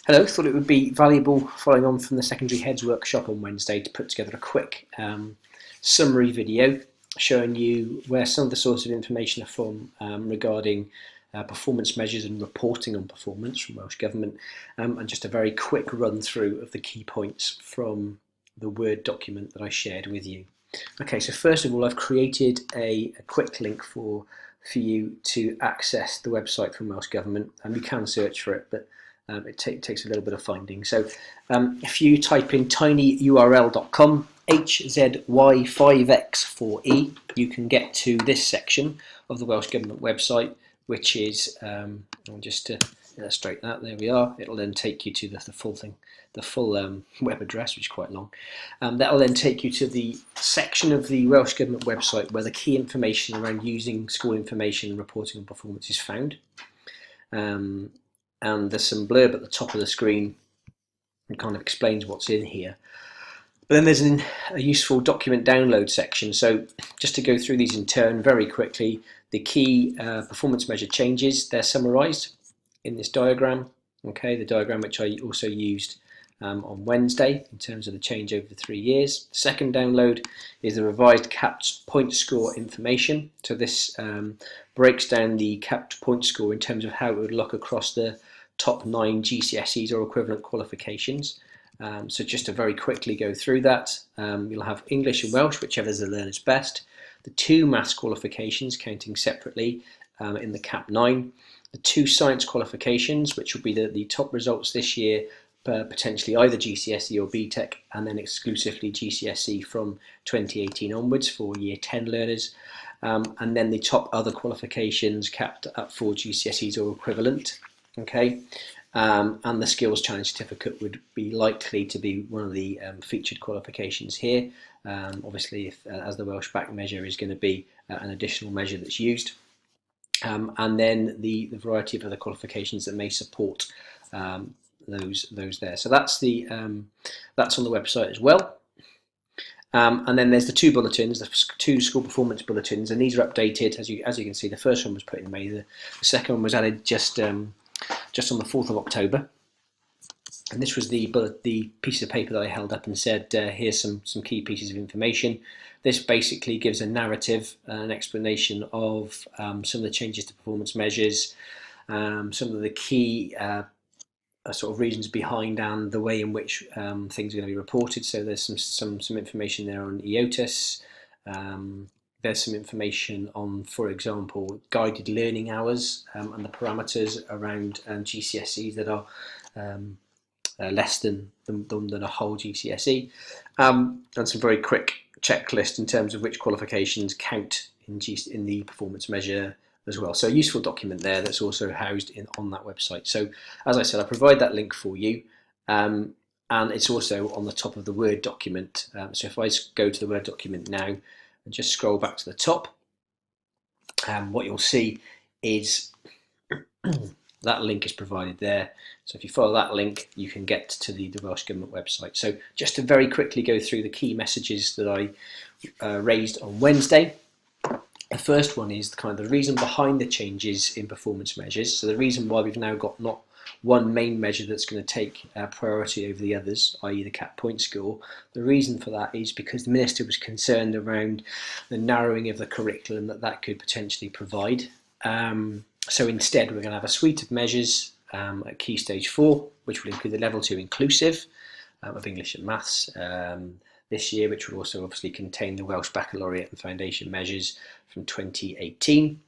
Hello, thought it would be valuable following on from the Secondary Heads workshop on Wednesday to put together a quick summary video showing you where some of the sources of information are from regarding performance measures and reporting on performance from Welsh Government, and just a very quick run through of the key points from the Word document that I shared with you. Okay, so first of all, I've created a quick link for you to access the website from Welsh Government, and you can search for it, but it takes a little bit of finding. So if you type in tinyurl.com HZY5X4E, you can get to this section of the Welsh Government website, which is, just to illustrate that, there we are. It'll then take you to the full thing, the full web address, which is quite long. That'll then take you to the section of the Welsh Government website where the key information around using school information and reporting on performance is found. And there's some blurb at the top of the screen that kind of explains what's in here. But then there's a useful document download section. So just to go through these in turn very quickly, the key performance measure changes, they're summarised in this diagram. Okay, the diagram which I also used on Wednesday in terms of the change over 3 years. The second download is the revised capped point score information. So this breaks down the capped point score in terms of how it would look across the top 9 GCSEs or equivalent qualifications. So just to very quickly go through that, you'll have English and Welsh, whichever is the learner's best. The 2 maths qualifications counting separately in the cap 9. The 2 science qualifications, which will be the top results this year, potentially either GCSE or BTEC, and then exclusively GCSE from 2018 onwards for year 10 learners. And then the top other qualifications capped at 4 GCSEs or equivalent. Okay, and the skills challenge certificate would be likely to be one of the featured qualifications here. Obviously, as the Welsh back measure is going to be an additional measure that's used, and then the variety of other qualifications that may support those there. So that's on the website as well. And then there's the 2 bulletins, the 2 school performance bulletins, and these are updated as you can see. The first one was put in May. The second one was added just on the 4th of October. And this was the piece of paper that I held up and said, here's some key pieces of information. This basically gives a narrative, an explanation of some of the changes to performance measures, some of the key sort of reasons behind and the way in which things are going to be reported. So there's some information there on EOTIS. There's some information on, for example, guided learning hours and the parameters around GCSEs that are less than a whole GCSE, and some very quick checklist in terms of which qualifications count in the performance measure as well. So a useful document there that's also housed on that website. So as I said, I provide that link for you, and it's also on the top of the Word document. So if I go to the Word document now and just scroll back to the top, what you'll see is that link is provided there. So if you follow that link, you can get to the Welsh Government website. So just to very quickly go through the key messages that I raised on Wednesday. The first one is kind of the reason behind the changes in performance measures. So the reason why we've now got not one main measure that's going to take priority over the others, i.e. the cap point score. The reason for that is because the Minister was concerned around the narrowing of the curriculum that could potentially provide. So instead we're going to have a suite of measures at Key Stage 4, which will include the Level 2 inclusive of English and Maths this year, which will also obviously contain the Welsh Baccalaureate and Foundation measures from 2018,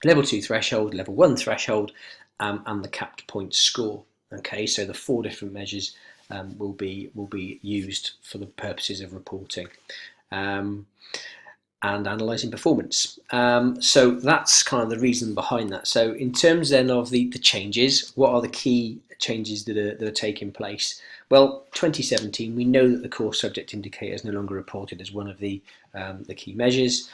Level 2 threshold, Level 1 threshold, and the capped point score. Okay, so the 4 different measures will be used for the purposes of reporting and analysing performance. So that's kind of the reason behind that. So in terms then of the changes, what are the key changes that are taking place? Well, 2017, we know that the core subject indicator is no longer reported as one of the key measures.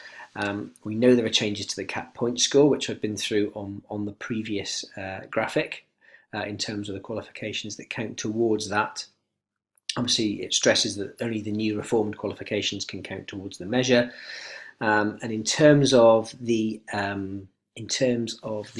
We know there are changes to the cap point score, which I've been through on the previous graphic in terms of the qualifications that count towards that. Obviously, it stresses that only the new reformed qualifications can count towards the measure. And in terms of the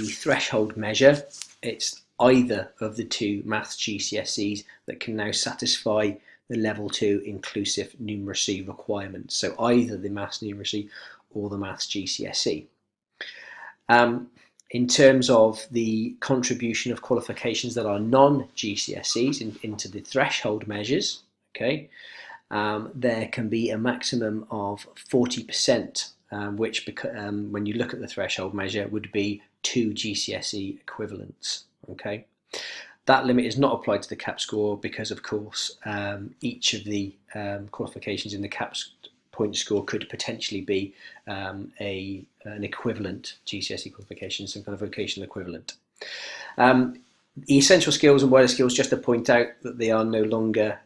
threshold measure, it's either of the two maths GCSEs that can now satisfy the level 2 inclusive numeracy requirements. So either the maths numeracy or the maths GCSE. In terms of the contribution of qualifications that are non-GCSEs into the threshold measures, okay, there can be a maximum of 40%, which when you look at the threshold measure would be 2 GCSE equivalents. Okay, that limit is not applied to the CAP score because, of course, each of the qualifications in the CAP point score could potentially be an equivalent GCSE qualification, some kind of vocational equivalent. Essential skills and wider skills, just to point out that they are no longer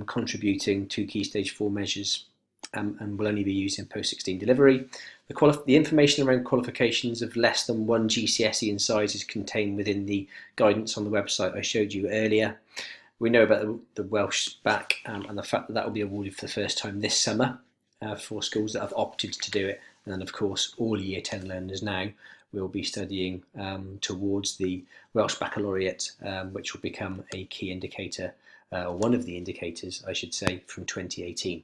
contributing to Key Stage 4 measures and will only be used in post-16 delivery. The information around qualifications of less than 1 GCSE in size is contained within the guidance on the website I showed you earlier. We know about the Welsh back and the fact that that will be awarded for the first time this summer for schools that have opted to do it. And then, of course, all Year 10 learners now will be studying towards the Welsh Baccalaureate, which will become a key indicator, or one of the indicators, I should say, from 2018.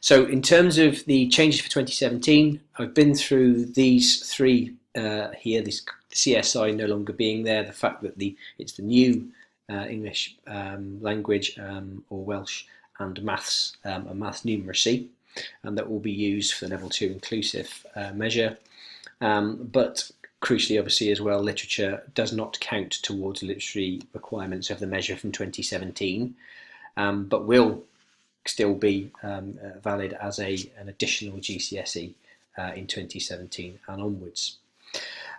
So in terms of the changes for 2017, I've been through these three here, this CSI no longer being there, the fact that it's the new English language or Welsh and maths and maths numeracy, and that will be used for the level 2 inclusive measure. But crucially, obviously, as well, literature does not count towards literary requirements of the measure from 2017, but will still be valid as an additional GCSE in 2017 and onwards.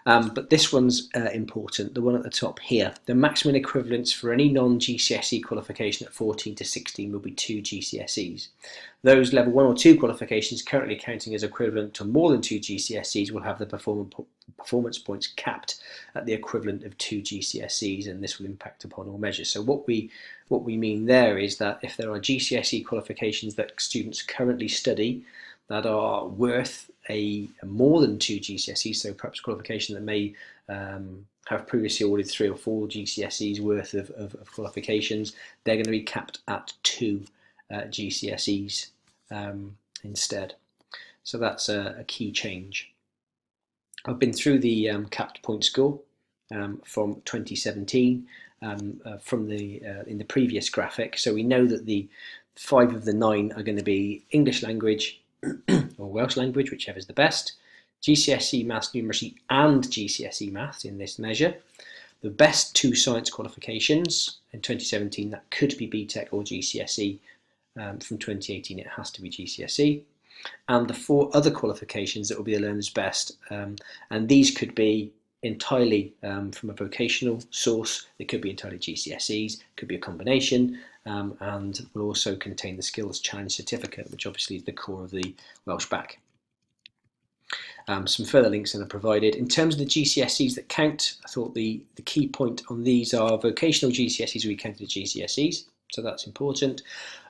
But this one's important, the one at the top here. The maximum equivalence for any non-GCSE qualification at 14 to 16 will be 2 GCSEs. Those level 1 or 2 qualifications currently counting as equivalent to more than 2 GCSEs will have the performance points capped at the equivalent of 2 GCSEs, and this will impact upon all measures. So what we mean there is that if there are GCSE qualifications that students currently study that are worth a more than 2 GCSEs, so perhaps a qualification that may have previously awarded 3 or 4 GCSEs worth of qualifications, they're going to be capped at 2 GCSEs instead. So that's a key change. I've been through the capped point score from 2017 from in the previous graphic. So we know that the 5 of the 9 are going to be English language or Welsh language, whichever is the best, GCSE maths numeracy and GCSE maths in this measure. The best 2 science qualifications in 2017, that could be BTEC or GCSE. From 2018 it has to be GCSE. And the 4 other qualifications that will be the learner's best, and these could be entirely from a vocational source. They could be entirely GCSEs, could be a combination, and will also contain the Skills Challenge Certificate, which obviously is the core of the Welsh Bac. Some further links are provided. In terms of the GCSEs that count, I thought the key point on these are vocational GCSEs will be counted as GCSEs, so that's important.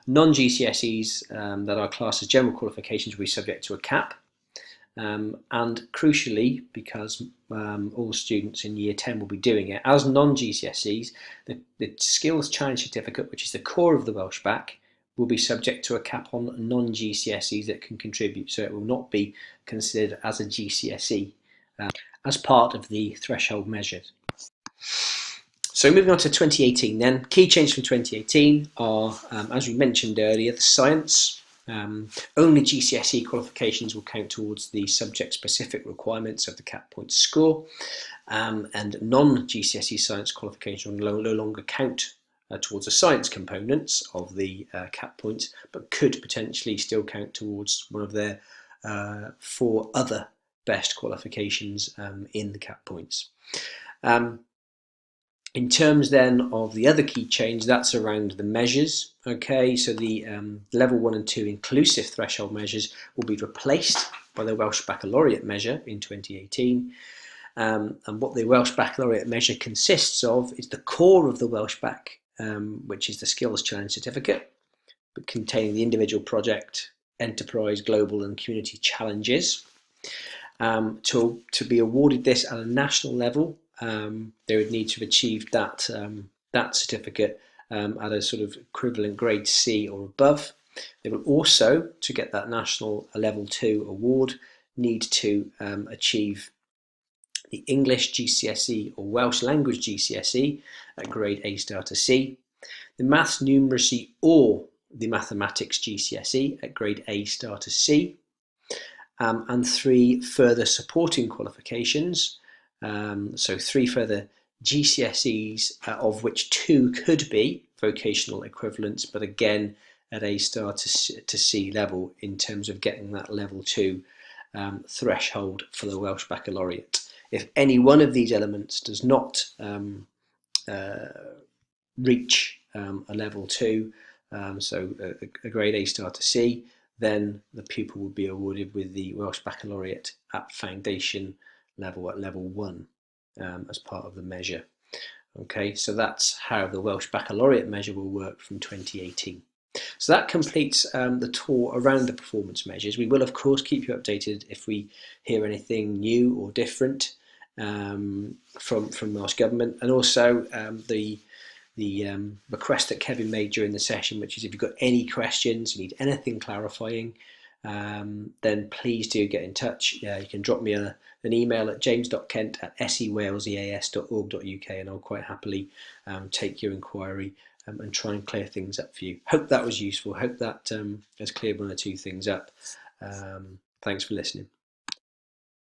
Non-GCSEs that are classed as general qualifications will be subject to a cap. And crucially, because all students in Year 10 will be doing it, as non-GCSEs, the Skills Challenge Certificate, which is the core of the Welsh Bac, will be subject to a cap on non-GCSEs that can contribute, so it will not be considered as a GCSE as part of the threshold measures. So moving on to 2018 then, key changes from 2018 are, as we mentioned earlier, the science. Only GCSE qualifications will count towards the subject-specific requirements of the CAP point score, and non-GCSE science qualifications will no longer count towards the science components of the CAP points, but could potentially still count towards one of their 4 other best qualifications in the CAP points. In terms then of the other key change, that's around the measures. Okay, so the level 1 and 2 inclusive threshold measures will be replaced by the Welsh Baccalaureate measure in 2018. And what the Welsh Baccalaureate measure consists of is the core of the Welsh Bac, which is the Skills Challenge Certificate, but containing the individual project, enterprise, global and community challenges. To be awarded this at a national level, they would need to have achieved that, that certificate at a sort of equivalent grade C or above. They will also, to get that national level 2 award, need to achieve the English GCSE or Welsh language GCSE at grade A star to C, the maths numeracy or the mathematics GCSE at grade A star to C, and 3 further supporting qualifications. So 3 further GCSEs, of which 2 could be vocational equivalents, but again at A star to C level in terms of getting that level 2 threshold for the Welsh Baccalaureate. If any one of these elements does not reach a level 2, so a grade A star to C, then the pupil would be awarded with the Welsh Baccalaureate at foundation level, at level 1, as part of the measure. Okay, so that's how the Welsh Baccalaureate measure will work from 2018. So that completes the tour around the performance measures. We will of course keep you updated if we hear anything new or different from Welsh Government, and also the request that Kevin made during the session, which is if you've got any questions, you need anything clarifying, then please do get in touch. You can drop me an email at james.kent@sewaleseas.org.uk, and I'll quite happily take your inquiry and try and clear things up for you. Hope that was useful. Hope that has cleared one or two things up. Thanks for listening.